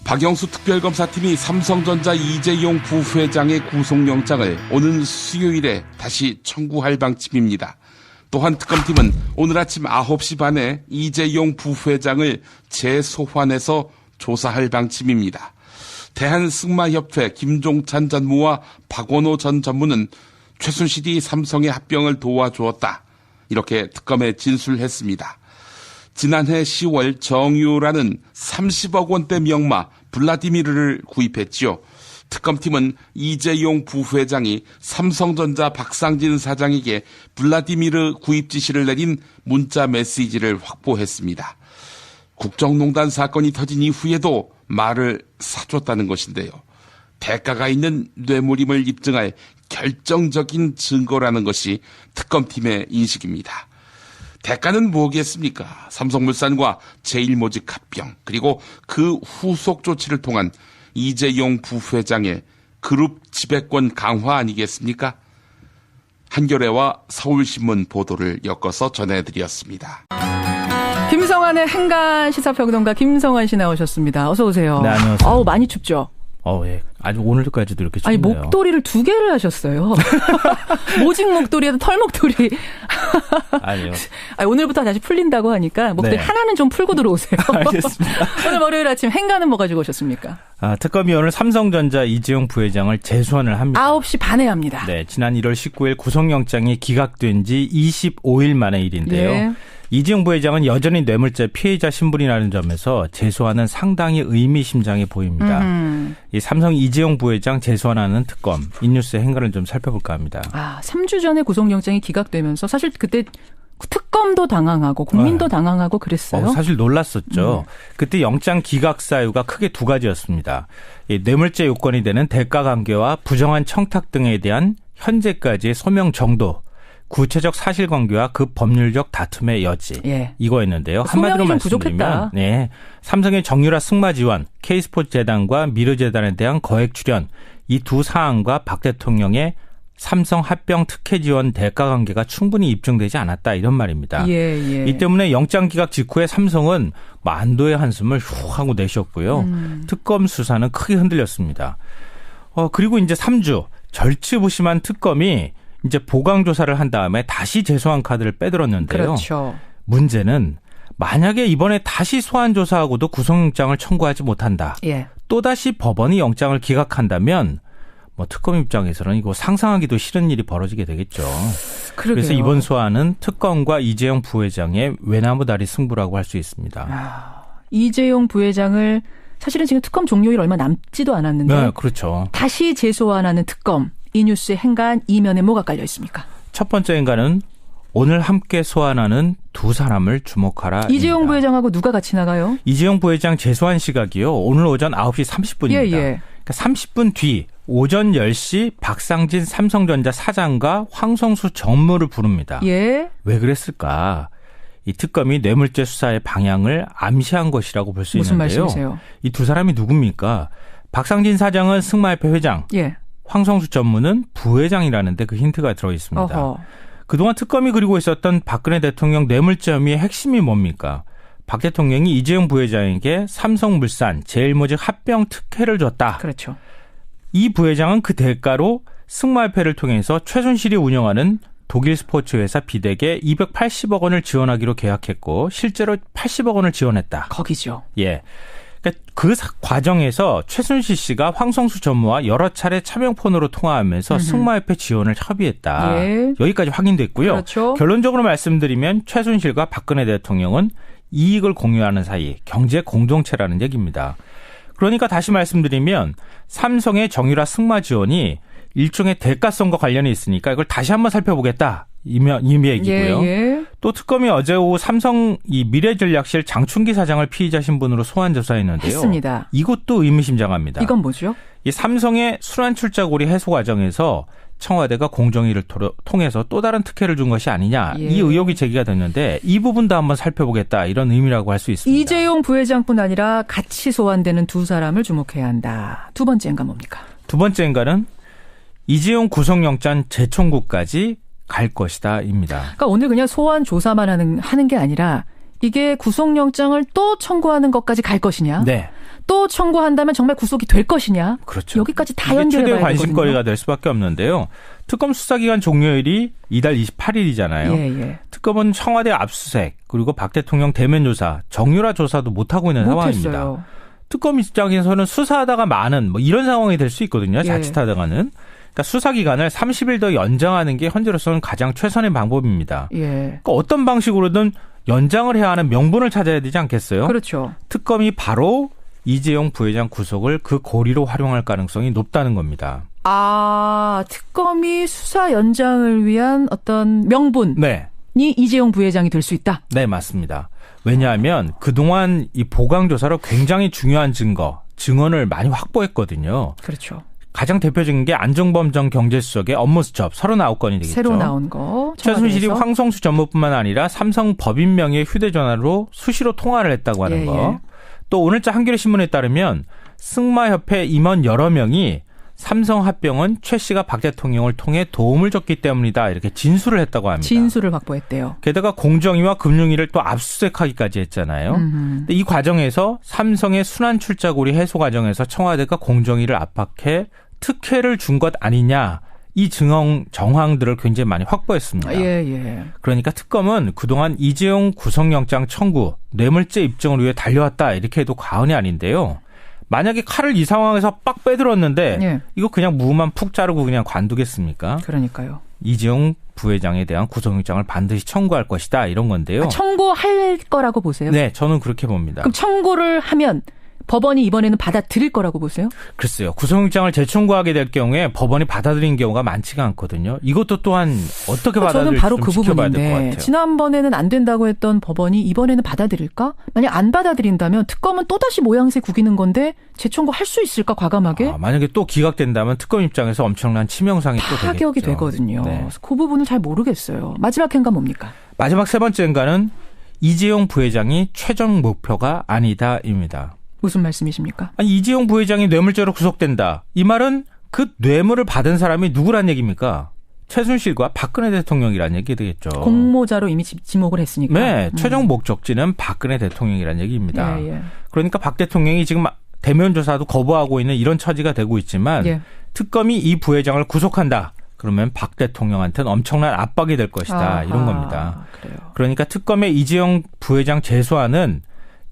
박영수 특별검사팀이 삼성전자 이재용 부회장의 구속영장을 오는 수요일에 다시 청구할 방침입니다. 또한 특검팀은 오늘 아침 9시 반에 이재용 부회장을 재소환해서 조사할 방침입니다. 대한승마협회 김종찬 전무와 박원호 전 전무는 최순실이 삼성의 합병을 도와주었다, 이렇게 특검에 진술했습니다. 지난해 10월 정유라는 30억 원대 명마 블라디미르를 구입했지요. 특검팀은 이재용 부회장이 삼성전자 박상진 사장에게 블라디미르 구입 지시를 내린 문자 메시지를 확보했습니다. 국정농단 사건이 터진 이후에도 말을 사줬다는 것인데요. 대가가 있는 뇌물임을 입증할 결정적인 증거라는 것이 특검팀의 인식입니다. 대가는 뭐겠습니까? 삼성물산과 제일모직 합병, 그리고 그 후속 조치를 통한 이재용 부회장의 그룹 지배권 강화 아니겠습니까? 한겨레와 서울신문 보도를 엮어서 전해드렸습니다. 김성환의 행간 시사평론가 김성환 씨 나오셨습니다. 어서 오세요. 네, 안녕하세요. 어우, 많이 춥죠? 예. 아주 오늘까지도 이렇게 춥네요. 아니, 목도리를 2개를 하셨어요. 모직 목도리에도 털 목도리. 아니요. 아니, 오늘부터 다시 풀린다고 하니까 목도리 네. 하나는 좀 풀고 들어오세요. 알겠습니다. 오늘 월요일 아침 행간은 뭐 가지고 오셨습니까? 특검이 오늘 삼성전자 이재용 부회장을 재소환을 합니다. 9시 반에 합니다. 네, 지난 1월 19일 구속영장이 기각된 지 25일 만의 일인데요. 네. 이재용 부회장은 여전히 뇌물죄 피해자 신분이라는 점에서 재소환은 상당히 의미심장해 보입니다. 이 삼성 이재용 부회장 재소환하는 특검, 인뉴스의 행간을 좀 살펴볼까 합니다. 3주 전에 구속영장이 기각되면서 사실 그때 특검도 당황하고 국민도 당황하고 그랬어요. 사실 놀랐었죠. 그때 영장 기각 사유가 크게 두 가지였습니다. 이 뇌물죄 요건이 되는 대가 관계와 부정한 청탁 등에 대한 현재까지의 소명 정도, 구체적 사실관계와 그 법률적 다툼의 여지, 이거였는데요. 한마디로 말씀드리면 삼성의 정유라 승마 지원, K스포츠 재단과 미르재단에 대한 거액 출연, 이 두 사안과 박 대통령의 삼성 합병 특혜 지원 대가 관계가 충분히 입증되지 않았다, 이런 말입니다. 이 때문에 영장 기각 직후에 삼성은 안도의 한숨을 후 하고 내쉬었고요. 특검 수사는 크게 흔들렸습니다. 그리고 이제 3주 절치부심한 특검이 이제 보강 조사를 한 다음에 다시 재소환 카드를 빼들었는데요. 그렇죠. 문제는 만약에 이번에 다시 소환 조사하고도 구속영장을 청구하지 못한다. 또다시 법원이 영장을 기각한다면 특검 입장에서는 이거 상상하기도 싫은 일이 벌어지게 되겠죠. 그러게요. 그래서 이번 소환은 특검과 이재용 부회장의 외나무다리 승부라고 할 수 있습니다. 이재용 부회장을 사실은 지금 특검 종료일 얼마 남지도 않았는데, 네, 그렇죠. 다시 재소환하는 특검. 이 뉴스의 행간 이면에 뭐가 깔려 있습니까? 첫 번째 행간은 오늘 함께 소환하는 두 사람을 주목하라. 이재용 부회장하고 누가 같이 나가요? 이재용 부회장 재소환 시각이요. 오늘 오전 9시 30분입니다. 그러니까 30분 뒤 오전 10시 박상진 삼성전자 사장과 황성수 전무를 부릅니다. 왜 그랬을까? 이 특검이 뇌물죄 수사의 방향을 암시한 것이라고 볼 수 있는데요. 무슨 말씀이세요? 이 두 사람이 누굽니까? 박상진 사장은 승마협회 회장. 황성수 전무는 부회장이라는데 그 힌트가 들어있습니다. 그동안 특검이 그리고 있었던 박근혜 대통령 뇌물죄 혐의의 핵심이 뭡니까? 박 대통령이 이재용 부회장에게 삼성물산, 제일모직 합병 특혜를 줬다. 그렇죠. 이 부회장은 그 대가로 승마협회를 통해서 최순실이 운영하는 독일 스포츠 회사 비덱에 280억 원을 지원하기로 계약했고 실제로 80억 원을 지원했다. 거기죠. 그러니까 그 과정에서 최순실 씨가 황성수 전무와 여러 차례 차명폰으로 통화하면서 승마협회 지원을 협의했다. 여기까지 확인됐고요. 그렇죠. 결론적으로 말씀드리면 최순실과 박근혜 대통령은 이익을 공유하는 사이, 경제 공동체라는 얘기입니다. 그러니까 다시 말씀드리면 삼성의 정유라 승마 지원이 일종의 대가성과 관련이 있으니까 이걸 다시 한번 살펴보겠다. 이미 얘기고요. 또 특검이 어제 오후 삼성 이 미래전략실 장충기 사장을 피의자 신분으로 소환 조사했는데요. 했습니다. 이것도 의미심장합니다. 이건 뭐죠? 이 삼성의 순환출자고리 해소 과정에서 청와대가 공정위를 통해서 또 다른 특혜를 준 것이 아니냐. 이 의혹이 제기가 됐는데 이 부분도 한번 살펴보겠다. 이런 의미라고 할 수 있습니다. 이재용 부회장뿐 아니라 같이 소환되는 두 사람을 주목해야 한다. 두 번째 인간 뭡니까? 두 번째 인간은 이재용 구속영장 재청구까지 갈 것이다입니다. 그러니까 오늘 그냥 소환 조사만 하는 게 아니라 이게 구속영장을 또 청구하는 것까지 갈 것이냐? 또 청구한다면 정말 구속이 될 것이냐. 그렇죠. 여기까지 다 이게 연결해 최대 봐야 관심거리가 되거든요. 될 수밖에 없는데요. 특검 수사기간 종료일이 이달 28일이잖아요. 예. 특검은 청와대 압수수색 그리고 박 대통령 대면 조사, 정유라 조사도 못하고 있는 상황입니다. 못했어요. 특검 입장에서는 수사하다가 많은 뭐 이런 상황이 될 수 있거든요. 예. 자칫하다가는. 그러니까 수사기간을 30일 더 연장하는 게 현재로서는 가장 최선의 방법입니다. 예. 그러니까 어떤 방식으로든 연장을 해야 하는 명분을 찾아야 되지 않겠어요? 그렇죠. 특검이 바로 이재용 부회장 구속을 그 고리로 활용할 가능성이 높다는 겁니다. 특검이 수사 연장을 위한 어떤 명분이 네. 이재용 부회장이 될 수 있다. 네, 맞습니다. 왜냐하면 그동안 이 보강조사로 굉장히 중요한 증언을 많이 확보했거든요. 그렇죠. 가장 대표적인 게 안종범 전 경제수석의 업무 수첩 39건이 되겠죠. 새로 나온 거. 최순실이 청와대에서. 황성수 전무뿐만 아니라 삼성 법인 명의의 휴대전화로 수시로 통화를 했다고 하는 거. 또 오늘자 한겨레 신문에 따르면 승마협회 임원 여러 명이 삼성 합병은 최 씨가 박 대통령을 통해 도움을 줬기 때문이다. 이렇게 진술을 했다고 합니다. 진술을 확보했대요. 게다가 공정위와 금융위를 또 압수수색하기까지 했잖아요. 근데 이 과정에서 삼성의 순환 출자고리 해소 과정에서 청와대가 공정위를 압박해 특혜를 준 것 아니냐. 이 정황들을 굉장히 많이 확보했습니다. 예. 그러니까 특검은 그동안 이재용 구속영장 청구, 뇌물죄 입증을 위해 달려왔다. 이렇게 해도 과언이 아닌데요. 만약에 칼을 이 상황에서 빡 빼들었는데 예. 이거 그냥 무만 푹 자르고 그냥 관두겠습니까? 그러니까요. 이재용 부회장에 대한 구속영장을 반드시 청구할 것이다. 이런 건데요. 청구할 거라고 보세요? 네, 저는 그렇게 봅니다. 그럼 청구를 하면 법원이 이번에는 받아들일 거라고 보세요? 글쎄요. 구속영장을 재청구하게 될 경우에 법원이 받아들인 경우가 많지가 않거든요. 이것도 또한 어떻게 받아들일지 저는 바로 좀 그 지켜봐야 될 것 부분인데 같아요. 지난번에는 안 된다고 했던 법원이 이번에는 받아들일까? 만약 안 받아들인다면 특검은 또다시 모양새 구기는 건데 재청구할 수 있을까 과감하게? 만약에 또 기각된다면 특검 입장에서 엄청난 치명상이 또 되겠죠. 타격이 되거든요. 네. 그래서 그 부분을 잘 모르겠어요. 마지막 행간 뭡니까? 마지막 세 번째 행간은 이재용 부회장이 최종 목표가 아니다입니다. 무슨 말씀이십니까? 아니, 이재용 부회장이 뇌물죄로 구속된다. 이 말은 그 뇌물을 받은 사람이 누구란 얘기입니까? 최순실과 박근혜 대통령이란 얘기 되겠죠. 공모자로 이미 지목을 했으니까. 네. 최종 목적지는 박근혜 대통령이란 얘기입니다. 예. 그러니까 박 대통령이 지금 대면 조사도 거부하고 있는 이런 처지가 되고 있지만 예. 특검이 이 부회장을 구속한다. 그러면 박 대통령한테는 엄청난 압박이 될 것이다. 이런 겁니다. 그래요. 그러니까 특검의 이재용 부회장 재소안은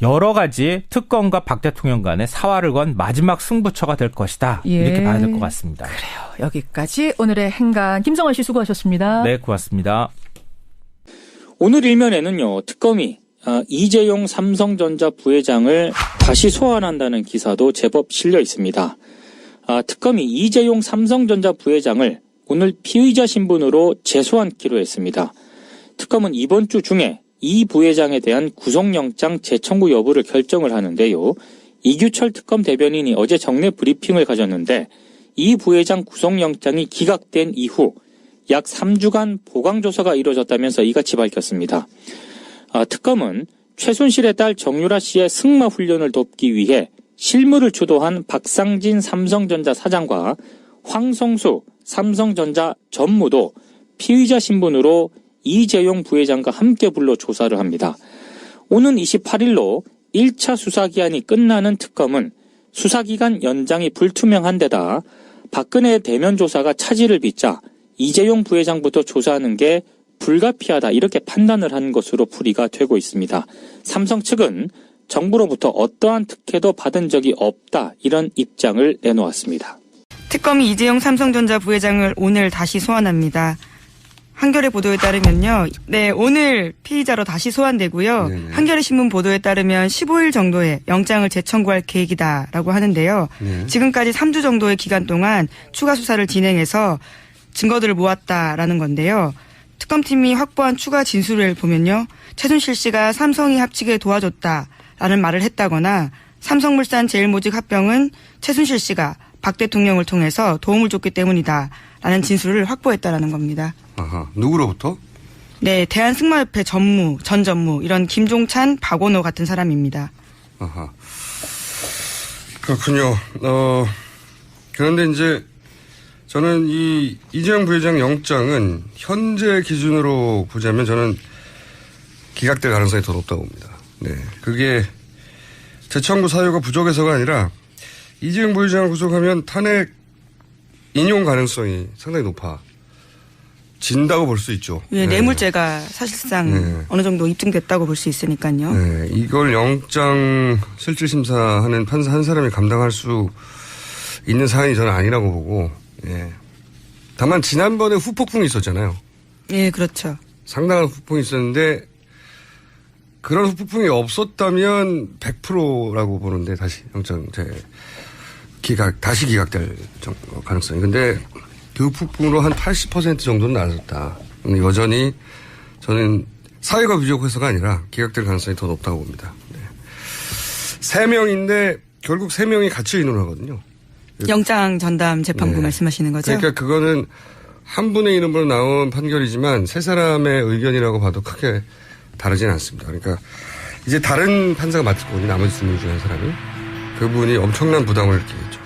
여러 가지 특검과 박 대통령 간의 사활을 건 마지막 승부처가 될 것이다. 예. 이렇게 봐야 될 것 같습니다. 그래요. 여기까지 오늘의 행간 김성환 씨 수고하셨습니다. 네, 고맙습니다. 오늘 일면에는요, 특검이 이재용 삼성전자 부회장을 다시 소환한다는 기사도 제법 실려 있습니다. 특검이 이재용 삼성전자 부회장을 오늘 피의자 신분으로 재소환키로 했습니다. 특검은 이번 주 중에 이 부회장에 대한 구속영장 재청구 여부를 결정을 하는데요. 이규철 특검 대변인이 어제 정례 브리핑을 가졌는데 이 부회장 구속영장이 기각된 이후 약 3주간 보강조사가 이루어졌다면서 이같이 밝혔습니다. 특검은 최순실의 딸 정유라 씨의 승마 훈련을 돕기 위해 실무를 주도한 박상진 삼성전자 사장과 황성수 삼성전자 전무도 피의자 신분으로 이재용 부회장과 함께 불러 조사를 합니다. 오는 28일로 1차 수사기한이 끝나는 특검은 수사기간 연장이 불투명한 데다 박근혜 대면 조사가 차질을 빚자 이재용 부회장부터 조사하는 게 불가피하다 이렇게 판단을 한 것으로 풀이가 되고 있습니다. 삼성 측은 정부로부터 어떠한 특혜도 받은 적이 없다 이런 입장을 내놓았습니다. 특검이 이재용 삼성전자 부회장을 오늘 다시 소환합니다. 한겨레 보도에 따르면요. 네, 오늘 피의자로 다시 소환되고요. 네네. 한겨레 신문 보도에 따르면 15일 정도에 영장을 재청구할 계획이다라고 하는데요. 네. 지금까지 3주 정도의 기간 동안 추가 수사를 진행해서 증거들을 모았다라는 건데요. 특검팀이 확보한 추가 진술을 보면요. 최순실 씨가 삼성이 합치게 도와줬다라는 말을 했다거나 삼성물산 제일모직 합병은 최순실 씨가 박 대통령을 통해서 도움을 줬기 때문이다라는 진술을 확보했다라는 겁니다. 아하, 누구로부터? 네, 대한승마협회 전 전무 이런 김종찬, 박원호 같은 사람입니다. 아하. 그렇군요. 그런데 이제 저는 이 이재용 부회장 영장은 현재 기준으로 보자면 저는 기각될 가능성이 더 높다고 봅니다. 네. 그게 재청구 사유가 부족해서가 아니라 이재용 부회장을 구속하면 탄핵 인용 가능성이 상당히 높아진다고 볼 수 있죠. 예, 뇌물죄가 사실상 어느 정도 입증됐다고 볼 수 있으니까요. 네, 이걸 영장 실질심사하는 판사 한 사람이 감당할 수 있는 사안이 저는 아니라고 보고, 예. 다만 지난번에 후폭풍이 있었잖아요. 예, 그렇죠. 상당한 후폭풍이 있었는데 그런 후폭풍이 없었다면 100%라고 보는데 다시 영장 다시 기각될 가능성이. 근데 그 후폭풍으로 한 80% 정도는 나아졌다. 여전히 저는 사유가 부족해서가 아니라 기각될 가능성이 더 높다고 봅니다. 네. 3명인데 결국 3명이 같이 의논하거든요. 영장 전담 재판부 네. 말씀하시는 거죠? 그러니까 그거는 한 분의 이름으로 나온 판결이지만 세 사람의 의견이라고 봐도 크게 다르진 않습니다. 그러니까 이제 다른 판사가 맡을 거니 나머지 2명 중에 한 사람이 그분이 엄청난 부담을 느끼겠죠.